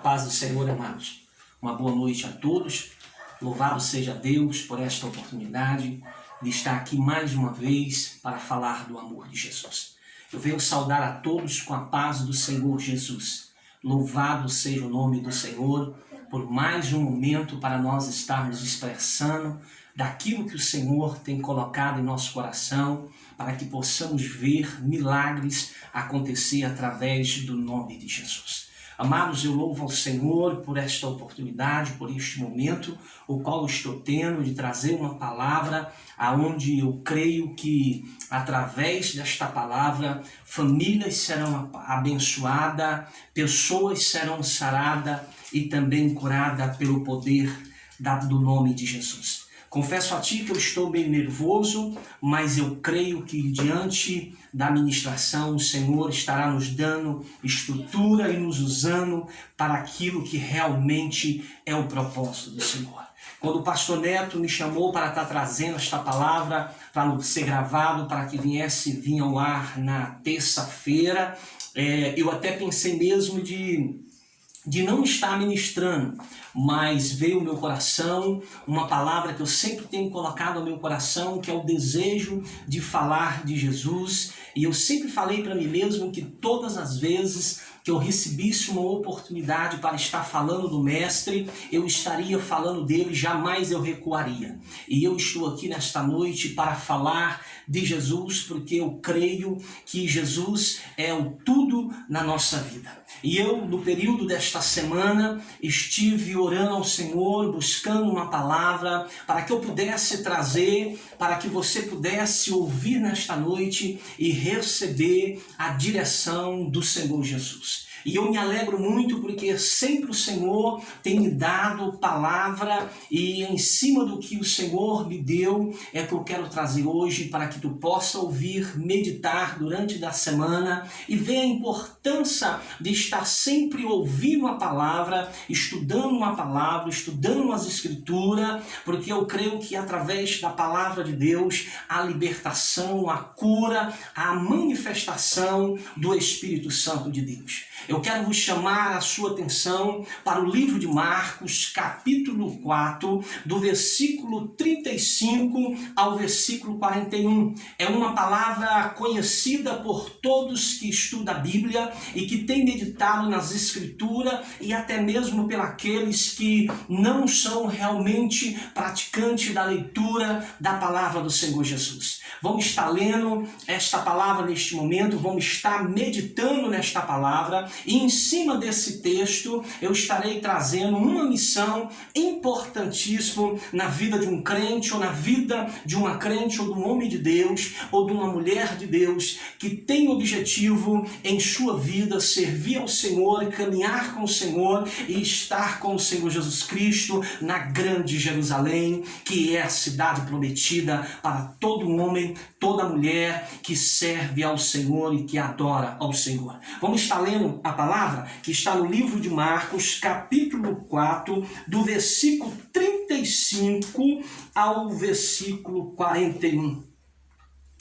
Paz do Senhor, amados. Uma boa noite a todos. Louvado seja Deus por esta oportunidade de estar aqui mais uma vez para falar do amor de Jesus. Eu venho saudar a todos com a paz do Senhor Jesus. Louvado seja o nome do Senhor por mais um momento para nós estarmos expressando daquilo que o Senhor tem colocado em nosso coração, para que possamos ver milagres acontecer através do nome de Jesus. Amados, eu louvo ao Senhor por esta oportunidade, por este momento, o qual estou tendo de trazer uma palavra aonde eu creio que, através desta palavra, famílias serão abençoadas, pessoas serão saradas e também curadas pelo poder do nome de Jesus. Confesso a ti que eu estou bem nervoso, mas eu creio que diante da ministração o Senhor estará nos dando estrutura e nos usando para aquilo que realmente é o propósito do Senhor. Quando o pastor Neto me chamou para estar trazendo esta palavra para ser gravado, para que vir ao ar na terça-feira, eu até pensei mesmo de não estar ministrando, mas veio ao meu coração uma palavra que eu sempre tenho colocado ao meu coração, que é o desejo de falar de Jesus. E eu sempre falei para mim mesmo que todas as vezes que eu recebisse uma oportunidade para estar falando do Mestre, eu estaria falando dele, jamais eu recuaria. E eu estou aqui nesta noite para falar de Jesus, porque eu creio que Jesus é o tudo na nossa vida. E eu, no período desta semana, estive orando ao Senhor, buscando uma palavra para que eu pudesse trazer, para que você pudesse ouvir nesta noite e receber a direção do Senhor Jesus. E eu me alegro muito porque sempre o Senhor tem me dado palavra, e em cima do que o Senhor me deu é que eu quero trazer hoje para que tu possa ouvir, meditar durante a semana e ver a importância de estar sempre ouvindo a palavra, estudando as escrituras, porque eu creio que através da palavra de Deus a libertação, a cura, a manifestação do Espírito Santo de Deus. Eu quero vos chamar a sua atenção para o livro de Marcos, capítulo 4, do versículo 35 ao versículo 41. É uma palavra conhecida por todos que estudam a Bíblia e que têm meditado nas Escrituras, e até mesmo por aqueles que não são realmente praticantes da leitura da palavra do Senhor Jesus. Vamos estar lendo esta palavra neste momento, vamos estar meditando nesta palavra, e em cima desse texto eu estarei trazendo uma missão importantíssima na vida de um crente, ou na vida de uma crente, ou de um homem de Deus, ou de uma mulher de Deus, que tem o objetivo em sua vida servir ao Senhor, caminhar com o Senhor e estar com o Senhor Jesus Cristo na grande Jerusalém, que é a cidade prometida para todo homem, toda mulher que serve ao Senhor e que adora ao Senhor. Vamos estar lendo a palavra que está no livro de Marcos, capítulo 4, do versículo 35 ao versículo 41.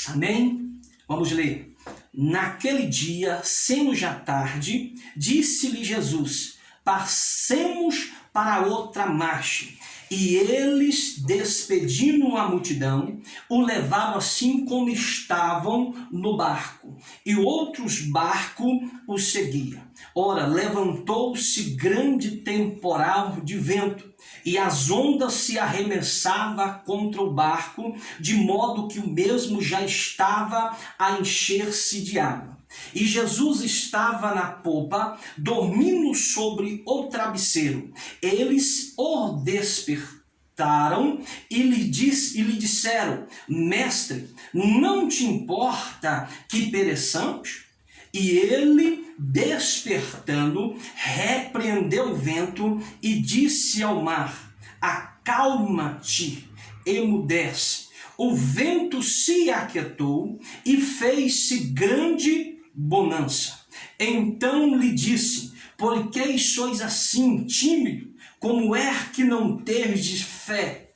Amém? Vamos ler. Naquele dia, sendo já tarde, disse-lhe Jesus: passemos para outra margem. E eles, despedindo a multidão, o levaram assim como estavam no barco, e outros barcos o seguiam. Ora, levantou-se grande temporal de vento, e as ondas se arremessavam contra o barco, de modo que o mesmo já estava a encher-se de água. E Jesus estava na popa, dormindo sobre o travesseiro. Eles o despertaram e lhe disseram: Mestre, não te importa que pereçamos? E ele, despertando, repreendeu o vento e disse ao mar: acalma-te, emudece. O vento se aquietou e fez-se grande bonança. Então lhe disse: por que sois assim tímido? Como é que não tendes fé?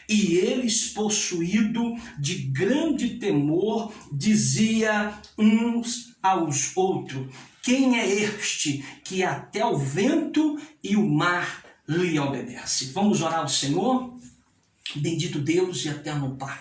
E eles, possuídos de grande temor, diziam uns aos outros: Quem é este que até o vento e o mar lhe obedece? Vamos orar ao Senhor? Bendito Deus e eterno Pai.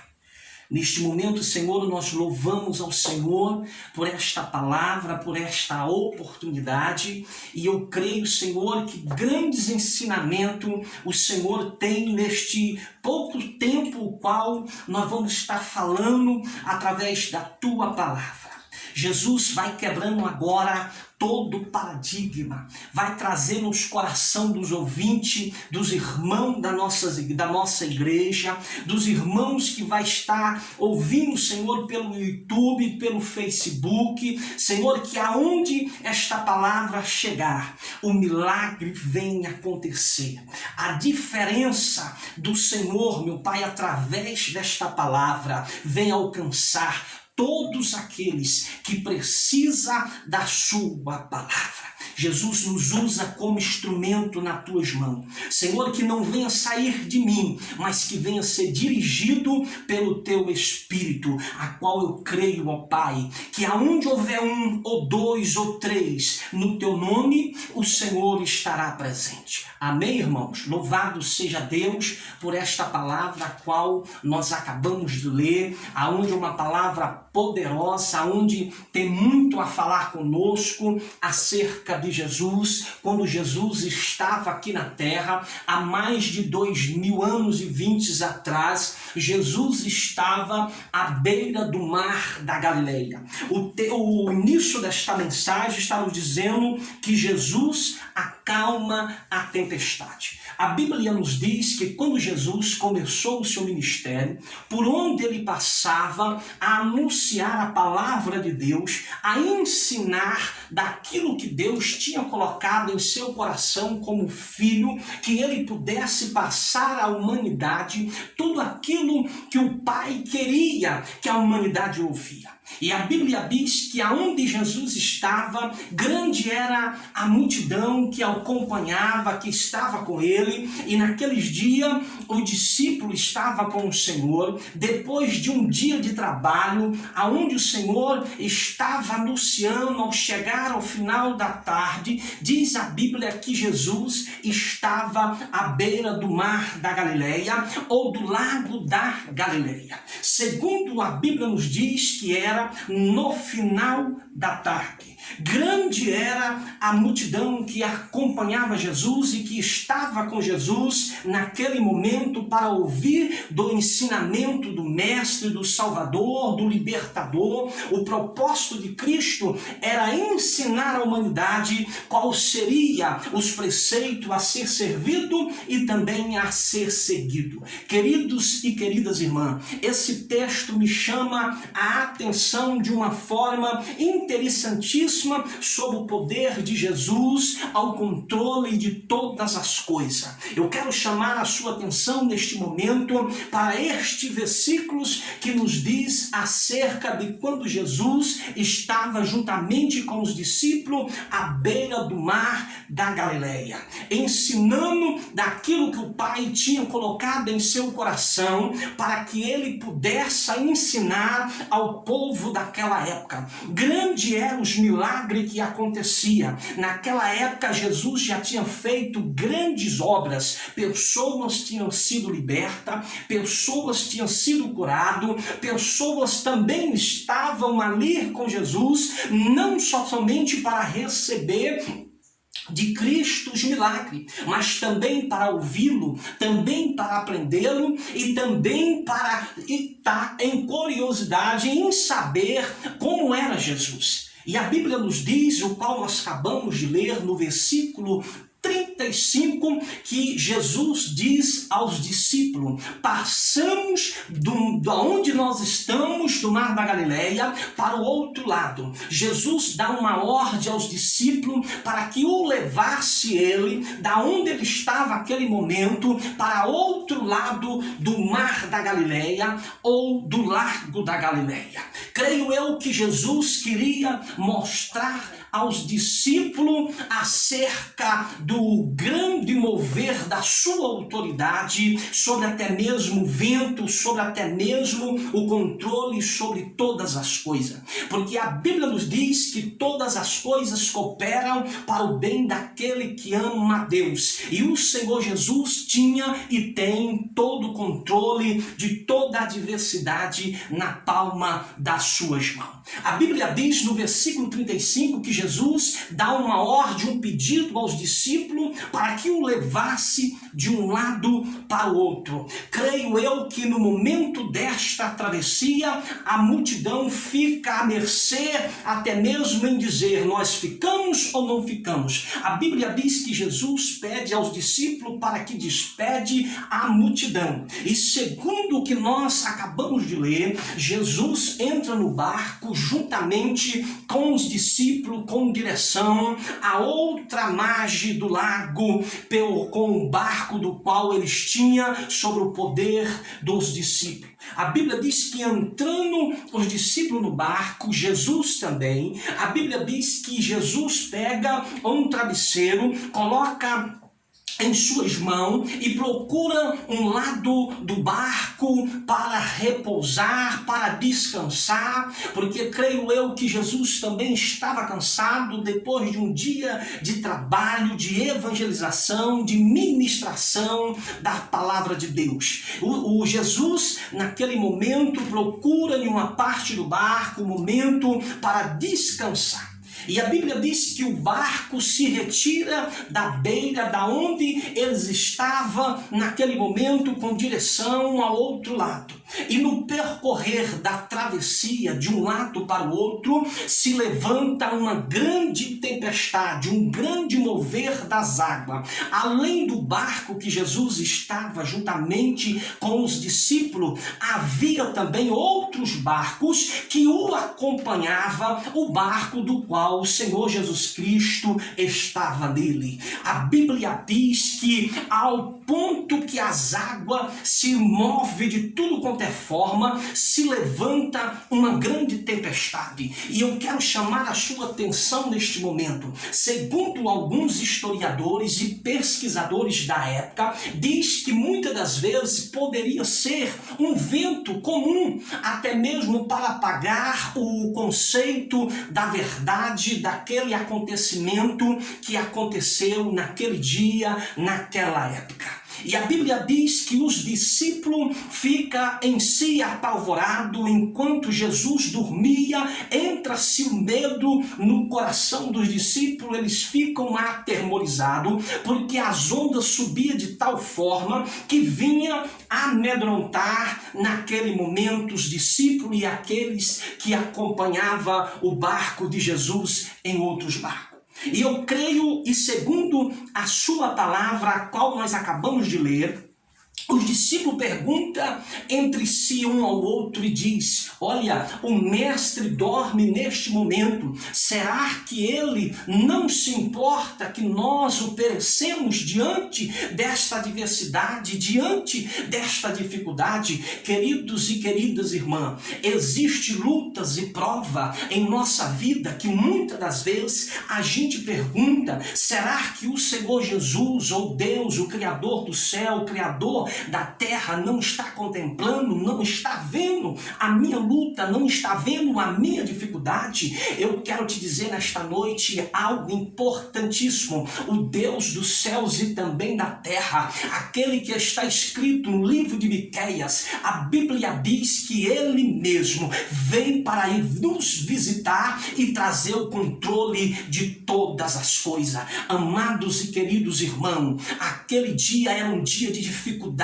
Neste momento, Senhor, nós louvamos ao Senhor por esta palavra, por esta oportunidade, e eu creio, Senhor, que grandes ensinamentos o Senhor tem neste pouco tempo o qual nós vamos estar falando através da Tua palavra. Jesus vai quebrando agora todo o paradigma, vai trazer nos coração dos ouvintes, dos irmãos da nossa igreja, dos irmãos que vai estar ouvindo, Senhor, pelo YouTube, pelo Facebook, Senhor, que aonde esta palavra chegar, o milagre venha acontecer. A diferença do Senhor, meu Pai, através desta palavra, vem alcançar todos aqueles que precisam da sua palavra. Jesus nos usa como instrumento nas tuas mãos. Senhor, que não venha sair de mim, mas que venha ser dirigido pelo teu Espírito, a qual eu creio, ó Pai, que aonde houver um, ou dois, ou três, no teu nome, o Senhor estará presente. Amém, irmãos? Louvado seja Deus por esta palavra a qual nós acabamos de ler, aonde uma palavra poderosa, aonde tem muito a falar conosco acerca de Jesus, quando Jesus estava aqui na terra, há mais de 2000 anos e 20 atrás, Jesus estava à beira do mar da Galileia. O início desta mensagem está nos dizendo que Jesus acalma a tempestade. A Bíblia nos diz que quando Jesus começou o seu ministério, por onde ele passava a anunciar a palavra de Deus, a ensinar daquilo que Deus tinha colocado em seu coração como filho, que ele pudesse passar à humanidade tudo aquilo que o Pai queria que a humanidade ouvia. E a Bíblia diz que aonde Jesus estava, grande era a multidão que o acompanhava, que estava com ele. E naqueles dias, o discípulo estava com o Senhor, depois de um dia de trabalho, aonde o Senhor estava anunciando ao chegar ao final da tarde, diz a Bíblia que Jesus estava à beira do mar da Galileia, ou do lago da Galileia. Segundo a Bíblia nos diz que era no final da tarde. Grande era a multidão que acompanhava Jesus e que estava com Jesus naquele momento para ouvir do ensinamento do Mestre, do Salvador, do Libertador. O propósito de Cristo era ensinar à humanidade qual seria os preceitos a ser servido e também a ser seguido. Queridos e queridas irmãs, esse texto me chama a atenção de uma forma interessantíssima sobre o poder de Jesus ao controle de todas as coisas. Eu quero chamar a sua atenção neste momento para este versículo que nos diz acerca de quando Jesus estava juntamente com os discípulos à beira do mar da Galileia, ensinando daquilo que o Pai tinha colocado em seu coração para que ele pudesse ensinar ao povo daquela época. Grande eram os milagres que acontecia. Naquela época, Jesus já tinha feito grandes obras. Pessoas tinham sido libertas, pessoas tinham sido curadas, pessoas também estavam ali com Jesus, não só somente para receber de Cristo os milagres, mas também para ouvi-lo, também para aprendê-lo e também para estar em curiosidade em saber como era Jesus. E a Bíblia nos diz, o qual nós acabamos de ler no versículo 35, que Jesus diz aos discípulos: passamos de onde nós estamos, do mar da Galileia, para o outro lado. Jesus dá uma ordem aos discípulos para que o levasse ele, da onde ele estava naquele momento, para outro lado do mar da Galileia ou do lago da Galileia. Creio eu que Jesus queria mostrar aos discípulos acerca do grande mover da sua autoridade sobre até mesmo o vento, sobre até mesmo o controle sobre todas as coisas. Porque a Bíblia nos diz que todas as coisas cooperam para o bem daquele que ama a Deus. E o Senhor Jesus tinha e tem todo o controle de toda a adversidade na palma das suas mãos. A Bíblia diz no versículo 35 que Jesus dá uma ordem, um pedido aos discípulos para que o levasse de um lado para o outro. Creio eu que no momento desta travessia, a multidão fica à mercê até mesmo em dizer, nós ficamos ou não ficamos. A Bíblia diz que Jesus pede aos discípulos para que despede a multidão. E segundo o que nós acabamos de ler, Jesus entra no barco juntamente com os discípulos, com direção a outra margem do lago, com o barco do qual eles tinham sobre o poder dos discípulos. A Bíblia diz que entrando os discípulos no barco, Jesus também, a Bíblia diz que Jesus pega um travesseiro, coloca em suas mãos e procura um lado do barco para repousar, para descansar, porque creio eu que Jesus também estava cansado depois de um dia de trabalho, de evangelização, de ministração da palavra de Deus. O Jesus, naquele momento, procura em uma parte do barco um momento para descansar. E a Bíblia diz que o barco se retira da beira da onde eles estavam naquele momento com direção ao outro lado. E no percorrer da travessia de um lado para o outro, se levanta uma grande tempestade, um grande mover das águas. Além do barco que Jesus estava juntamente com os discípulos, havia também outros barcos que o acompanhavam, o barco do qual o Senhor Jesus Cristo estava nele. A Bíblia diz que ao ponto que as águas se movem de tudo quanto é forma, se levanta uma grande tempestade. E eu quero chamar a sua atenção neste momento. Segundo alguns historiadores e pesquisadores da época, diz que muitas das vezes poderia ser um vento comum, até mesmo para apagar o conceito da verdade daquele acontecimento que aconteceu naquele dia, naquela época. E a Bíblia diz que os discípulos ficam em si apavorados enquanto Jesus dormia, entra-se o medo no coração dos discípulos, eles ficam atemorizados, porque as ondas subiam de tal forma que vinha amedrontar naquele momento os discípulos e aqueles que acompanhavam o barco de Jesus em outros barcos. E eu creio, e segundo a sua palavra, a qual nós acabamos de ler, os discípulos perguntam entre si um ao outro e diz, olha, o mestre dorme neste momento, será que ele não se importa que nós o perecemos diante desta adversidade, diante desta dificuldade? Queridos e queridas irmãs, existem lutas e provas em nossa vida que muitas das vezes a gente pergunta, será que o Senhor Jesus, ou Deus, o Criador do céu, o Criador da terra, não está contemplando, não está vendo a minha luta, não está vendo a minha dificuldade? Eu quero te dizer nesta noite algo importantíssimo. O Deus dos céus e também da terra, aquele que está escrito no livro de Miqueias, a Bíblia diz que ele mesmo vem para nos visitar e trazer o controle de todas as coisas. Amados e queridos irmãos, aquele dia era um dia de dificuldade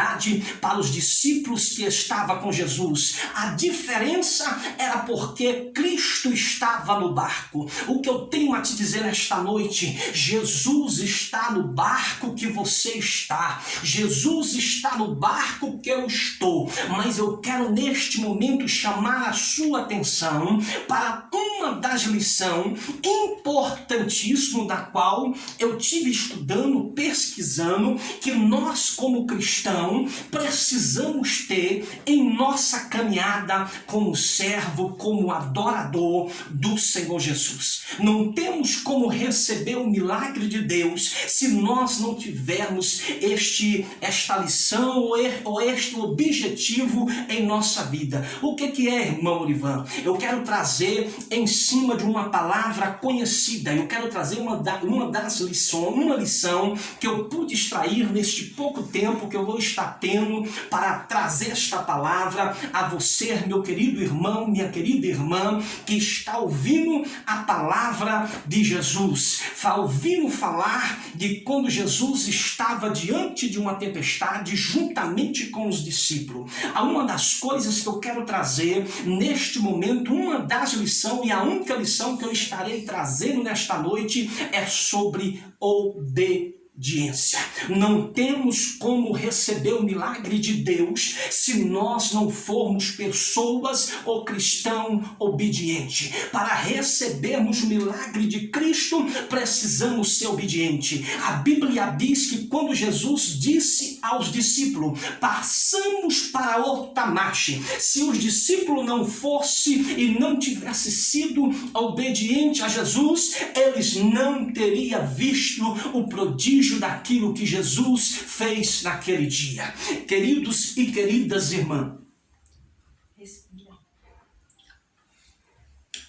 para os discípulos que estavam com Jesus. A diferença era porque Cristo estava no barco. O que eu tenho a te dizer nesta noite, Jesus está no barco que você está. Jesus está no barco que eu estou. Mas eu quero neste momento chamar a sua atenção para uma das lições importantíssimas da qual eu tive estudando, pesquisando, que nós como cristãos cristão precisamos ter em nossa caminhada como servo, como adorador do Senhor Jesus. Não temos como receber o milagre de Deus se nós não tivermos esta lição ou este objetivo em nossa vida. O que é, irmão Olivan? Eu quero trazer em cima de uma palavra conhecida, eu quero trazer uma lição que eu pude extrair neste pouco tempo que eu vou estar tendo para trazer esta palavra a você, meu querido irmão, minha querida irmã, que está ouvindo a palavra de Jesus, ouvindo falar de quando Jesus estava diante de uma tempestade juntamente com os discípulos. Uma das coisas que eu quero trazer neste momento, uma das lições e a única lição que eu estarei trazendo nesta noite é sobre obediência. Não temos como receber o milagre de Deus se nós não formos pessoas ou cristão obediente. Para recebermos o milagre de Cristo, precisamos ser obedientes. A Bíblia diz que quando Jesus disse aos discípulos, passamos para outra margem. Se os discípulos não fossem e não tivessem sido obedientes a Jesus, eles não teriam visto o prodígio daquilo que Jesus fez naquele dia. Queridos e queridas irmãs,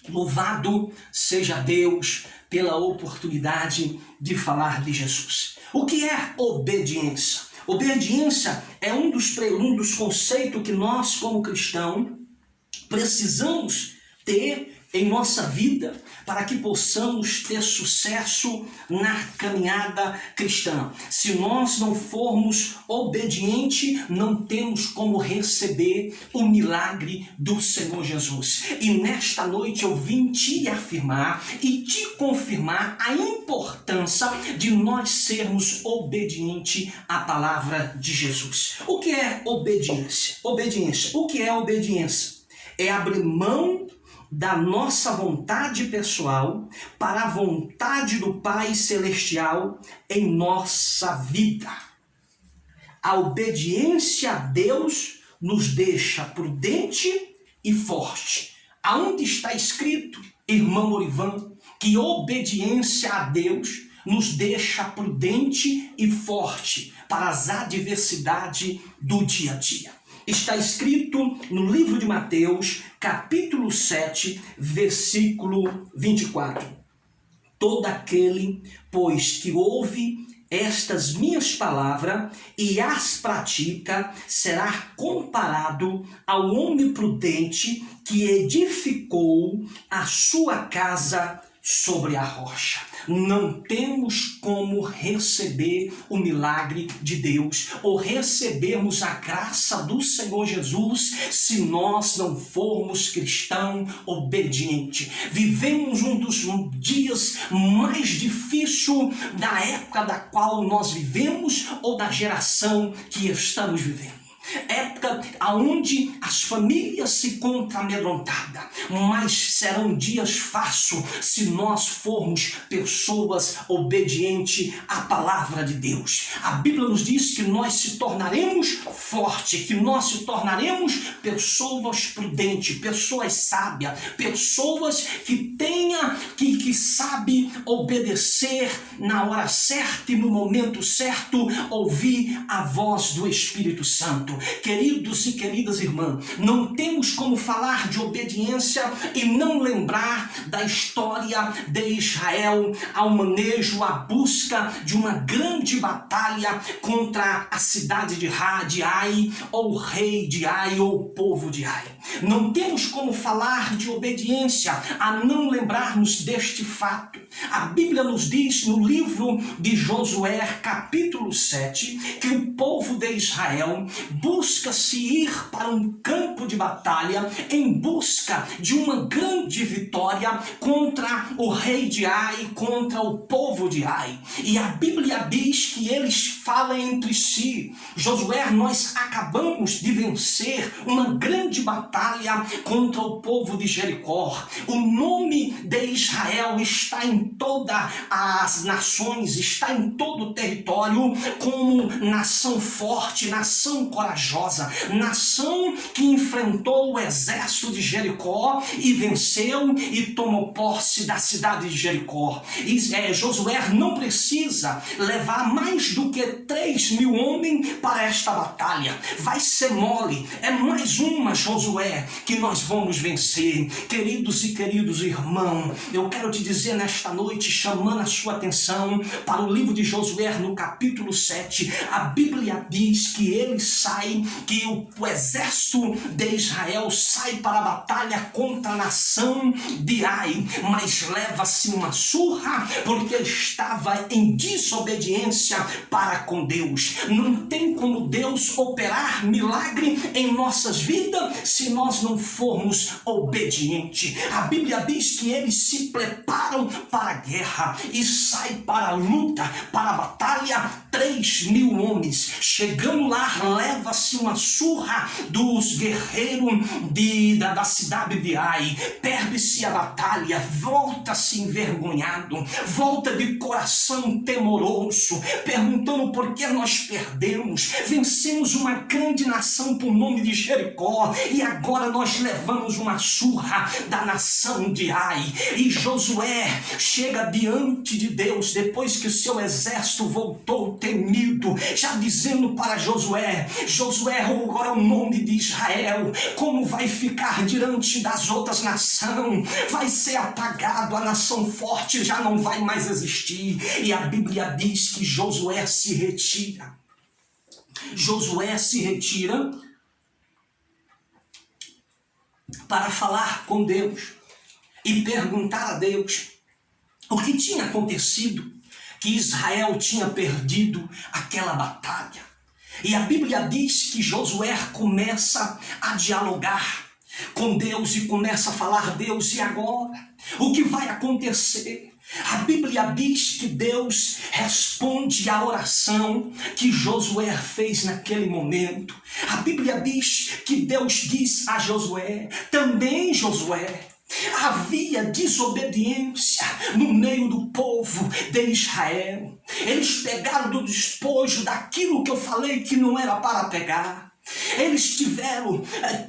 louvado seja Deus pela oportunidade de falar de Jesus. O que é obediência? Obediência é um dos conceitos que nós, como cristãos, precisamos ter em nossa vida para que possamos ter sucesso na caminhada cristã. Se nós não formos obedientes, não temos como receber o milagre do Senhor Jesus. E nesta noite eu vim te afirmar e te confirmar a importância de nós sermos obedientes à palavra de Jesus. O que é obediência? Obediência. O que é obediência? É abrir mão da nossa vontade pessoal para a vontade do Pai Celestial em nossa vida. A obediência a Deus nos deixa prudente e forte. Aonde está escrito, irmão Olivan, que obediência a Deus nos deixa prudente e forte para as adversidades do dia a dia. Está escrito no livro de Mateus, capítulo 7, versículo 24. Todo aquele, pois, que ouve estas minhas palavras e as pratica, será comparado ao homem prudente que edificou a sua casa sobre a rocha. Não temos como receber o milagre de Deus ou recebermos a graça do Senhor Jesus se nós não formos cristão obediente. Vivemos um dos dias mais difíceis da época da qual nós vivemos ou da geração que estamos vivendo. Época onde as famílias se encontram amedrontadas, mas serão dias fáceis se nós formos pessoas obedientes à palavra de Deus. A Bíblia nos diz que nós se tornaremos fortes, que nós se tornaremos pessoas prudentes, pessoas sábias, pessoas que sabem obedecer na hora certa e no momento certo, ouvir a voz do Espírito Santo. Queridos e queridas irmãs, não temos como falar de obediência e não lembrar da história de Israel ao manejo, à busca de uma grande batalha contra a cidade de Ai, ou o rei de Ai, ou o povo de Ai. Não temos como falar de obediência a não lembrarmos deste fato. A Bíblia nos diz no livro de Josué, capítulo 7, que o povo de Israel busca-se ir para um campo de batalha em busca de uma grande vitória contra o rei de Ai, contra o povo de Ai. E a Bíblia diz que eles falam entre si: Josué, nós acabamos de vencer uma grande batalha contra o povo de Jericó. O nome de Israel está em todas as nações, está em todo o território como nação forte, nação corajosa, nação que enfrentou o exército de Jericó e venceu e tomou posse da cidade de Jericó. Josué não precisa levar mais do que 3.000 homens para esta batalha. Vai ser mole, é mais uma, Josué, que nós vamos vencer. Queridos e queridos irmãos, eu quero te dizer nesta noite, chamando a sua atenção para o livro de Josué no capítulo 7, a Bíblia diz que ele sai, que o exército de Israel sai para a batalha contra a nação de Ai, mas leva-se uma surra porque estava em desobediência para com Deus. Não tem como Deus operar milagre em nossas vidas se nós não formos obedientes. A Bíblia diz que eles se preparam para a guerra e saem para a luta, para a batalha, 3.000 homens. Chegando lá, leva-se uma surra dos guerreiros da cidade de Ai. Perde-se a batalha, volta-se envergonhado, volta de coração temoroso, perguntando por que nós perdemos. Vencemos uma grande nação por nome de Jericó e agora nós levamos uma surra da nação de Ai. E Josué chega diante de Deus depois que o seu exército voltou temido, já dizendo para Josué: Josué, agora o nome de Israel, como vai ficar diante das outras nações? Vai ser apagado, a nação forte já não vai mais existir. E a Bíblia diz que Josué se retira. Josué se retira para falar com Deus e perguntar a Deus o que tinha acontecido, que Israel tinha perdido aquela batalha. E a Bíblia diz que Josué começa a dialogar com Deus e começa a falar: Deus, e agora? O que vai acontecer? A Bíblia diz que Deus responde à oração que Josué fez naquele momento. A Bíblia diz que Deus diz a Josué: também, Josué, havia desobediência no meio do povo de Israel. Eles pegaram do despojo daquilo que eu falei que não era para pegar. Eles tiveram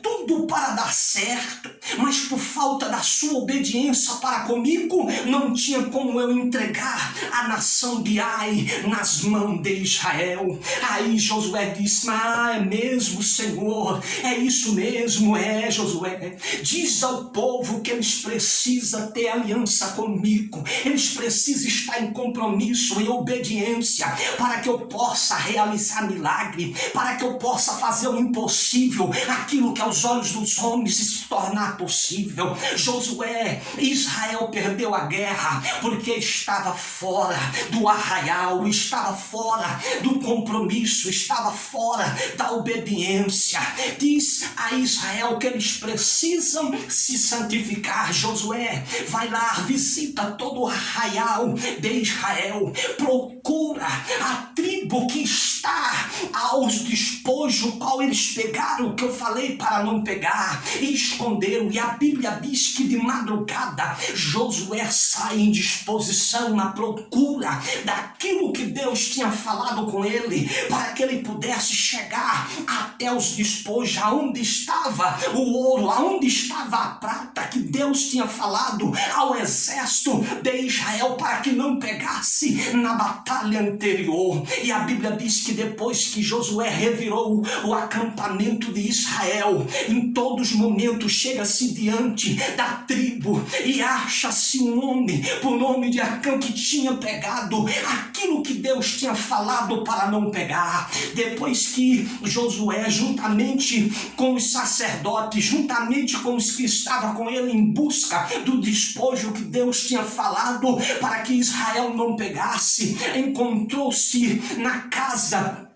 tudo para dar certo, mas por falta da sua obediência para comigo, não tinha como eu entregar a nação de Ai nas mãos de Israel. Aí Josué disse: é mesmo, Senhor, é isso mesmo, Josué. Diz ao povo que eles precisam ter aliança comigo, eles precisam estar em compromisso, em obediência, para que eu possa realizar milagre, para que eu possa fazer o impossível, aquilo que aos olhos dos homens se tornar possível. Josué, Israel perdeu a guerra porque estava fora do arraial, estava fora do compromisso, estava fora da obediência. Diz a Israel que eles precisam se santificar. Josué, vai lá, visita todo o arraial de Israel, procura a tribo que está aos despojos, qual eles pegaram, que eu falei para não pegar, e esconderam. E a Bíblia diz que de madrugada Josué sai em disposição na procura daquilo que Deus tinha falado com ele, para que ele pudesse chegar até os despojos, aonde estava o ouro, aonde estava a prata que Deus tinha falado ao exército de Israel para que não pegasse na batalha anterior. E a Bíblia diz que depois que Josué revirou o acampamento de Israel, em todos os momentos chega-se diante da tribo e acha-se um homem por nome de Acã que tinha pegado aquilo que Deus tinha falado para não pegar. Depois que Josué, juntamente com os sacerdotes, juntamente com os que estavam com ele em busca do despojo que Deus tinha falado para que Israel não pegasse, encontrou-se na casa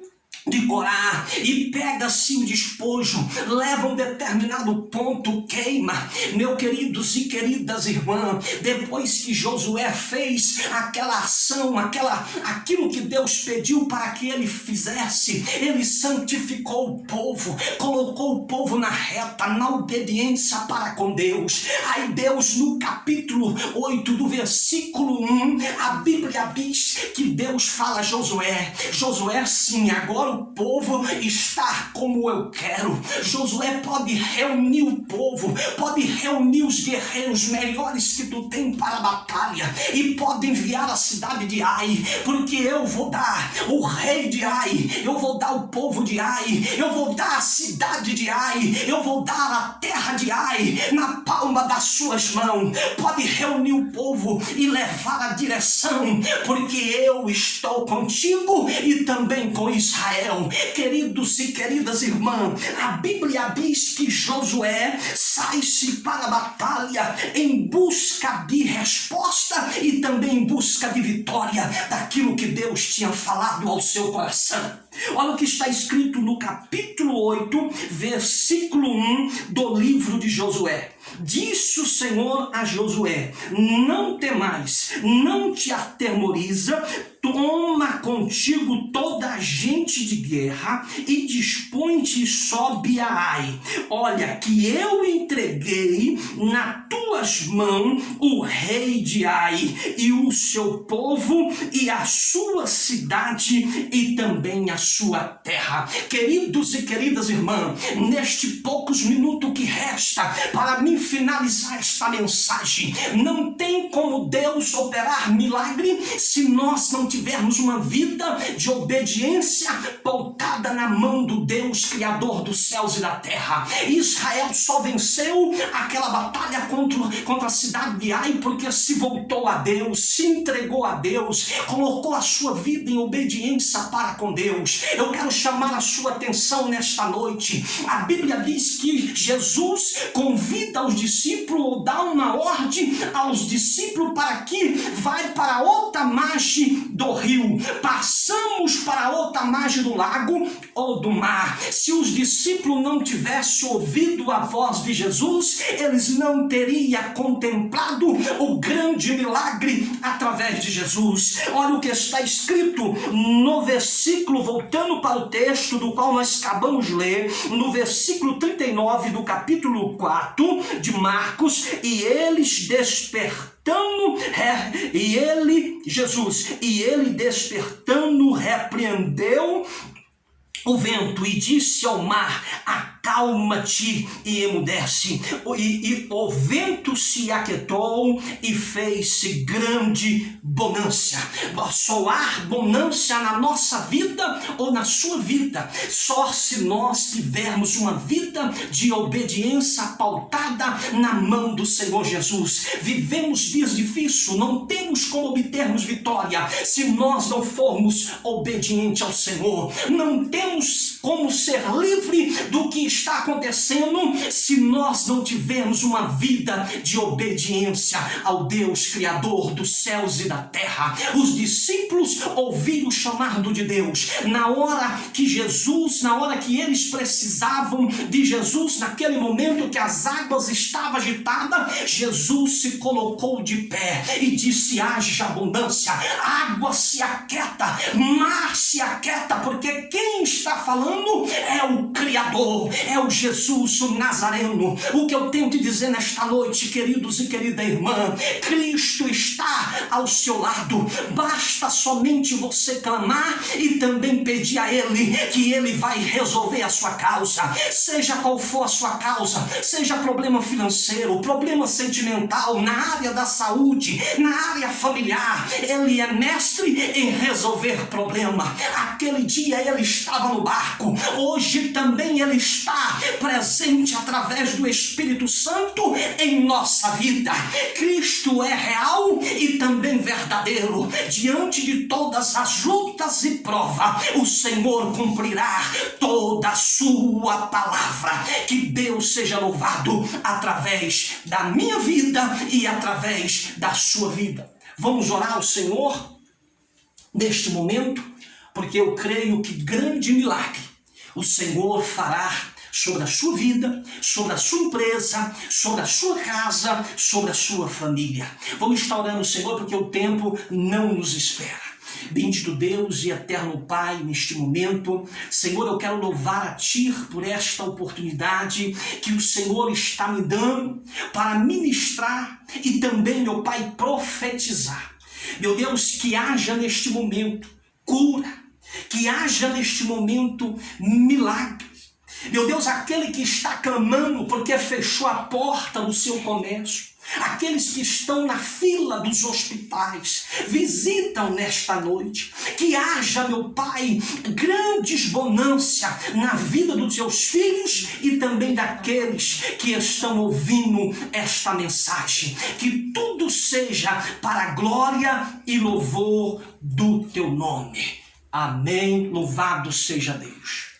de Corá e pega-se o despojo, leva um determinado ponto, queima. Meus queridos e queridas irmãs, depois que Josué fez aquela ação, aquilo que Deus pediu para que ele fizesse, ele santificou o povo, colocou o povo na reta, na obediência para com Deus. Aí Deus, no capítulo 8 do versículo 1, a Bíblia diz que Deus fala a Josué, sim, agora o povo está como eu quero. Josué pode reunir o povo, pode reunir os guerreiros melhores que tu tem para a batalha e pode enviar a cidade de Ai, porque eu vou dar o rei de Ai, eu vou dar o povo de Ai, eu vou dar a cidade de Ai, eu vou dar a terra de Ai na palma das suas mãos. Pode reunir o povo e levar a direção, porque eu estou contigo e também com Israel. Queridos e queridas irmãs, a Bíblia diz que Josué sai-se para a batalha em busca de resposta e também em busca de vitória daquilo que Deus tinha falado ao seu coração. Olha o que está escrito no capítulo 8, versículo 1 do livro de Josué. Disse o Senhor a Josué: não temais, não te atemoriza, toma contigo toda a gente de guerra e dispõe-te e sobe a Ai. Olha que eu entreguei nas tuas mãos o rei de Ai e o seu povo e a sua cidade e também a sua terra. Queridos e queridas irmãs, neste poucos minutos que resta para mim finalizar esta mensagem, não tem como Deus operar milagre se nós não tivermos uma vida de obediência pautada na mão do Deus Criador dos céus e da terra. Israel só venceu aquela batalha contra a cidade de Ai porque se voltou a Deus, se entregou a Deus, colocou a sua vida em obediência para com Deus. Eu quero chamar a sua atenção nesta noite. A Bíblia diz que Jesus convida os discípulos, ou dá uma ordem aos discípulos para que vai para outra margem do rio. Passamos para outra margem do lago ou do mar. Se os discípulos não tivessem ouvido a voz de Jesus, eles não teriam contemplado o grande milagre através de Jesus. Olha o que está escrito no versículo, voltando para o texto do qual nós acabamos de ler, no versículo 39 do capítulo 4 de Marcos: e eles despertando, ele despertando repreendeu o vento e disse ao mar: acalma-te e emudece. E o vento se aquietou e fez-se grande bonança. Só há bonança na nossa vida ou na sua vida só se nós tivermos uma vida de obediência pautada na mão do Senhor Jesus. Vivemos dias difíceis, não temos como obtermos vitória se nós não formos obedientes ao Senhor. Não temos como ser livre do que está acontecendo se nós não tivermos uma vida de obediência ao Deus Criador dos céus e da terra. Os discípulos ouviram o chamado de Deus na hora que eles precisavam de Jesus, naquele momento que as águas estavam agitadas. Jesus se colocou de pé e disse: haja abundância, água se aquieta, mar se aquieta, porque quem está falando é o Criador, é o Jesus, o Nazareno. O que eu tenho de dizer nesta noite, queridos e querida irmã, Cristo está ao seu lado. Basta somente você clamar e também pedir a Ele, que Ele vai resolver a sua causa. Seja qual for a sua causa, seja problema financeiro, problema sentimental, na área da saúde, na área familiar, Ele é mestre em resolver problema. Aquele dia Ele estava no barco, hoje também Ele está presente através do Espírito Santo em nossa vida. Cristo é real e também verdadeiro. Diante de todas as lutas e provas, o Senhor cumprirá toda a sua palavra. Que Deus seja louvado através da minha vida e através da sua vida. Vamos orar ao Senhor neste momento. porque eu creio que grande milagre o Senhor fará sobre a sua vida, sobre a sua empresa, sobre a sua casa, sobre a sua família. Vamos estar orando, Senhor, porque o tempo não nos espera. Bendito Deus e eterno Pai, neste momento, Senhor, eu quero louvar a Ti por esta oportunidade que o Senhor está me dando para ministrar e também, meu Pai, profetizar. Meu Deus, que haja neste momento cura, que haja neste momento milagre. Meu Deus, aquele que está clamando porque fechou a porta do seu comércio, aqueles que estão na fila dos hospitais, visitam nesta noite, que haja, meu Pai, grandes bonança na vida dos seus filhos e também daqueles que estão ouvindo esta mensagem, que tudo seja para a glória e louvor do Teu nome. Amém. Louvado seja Deus.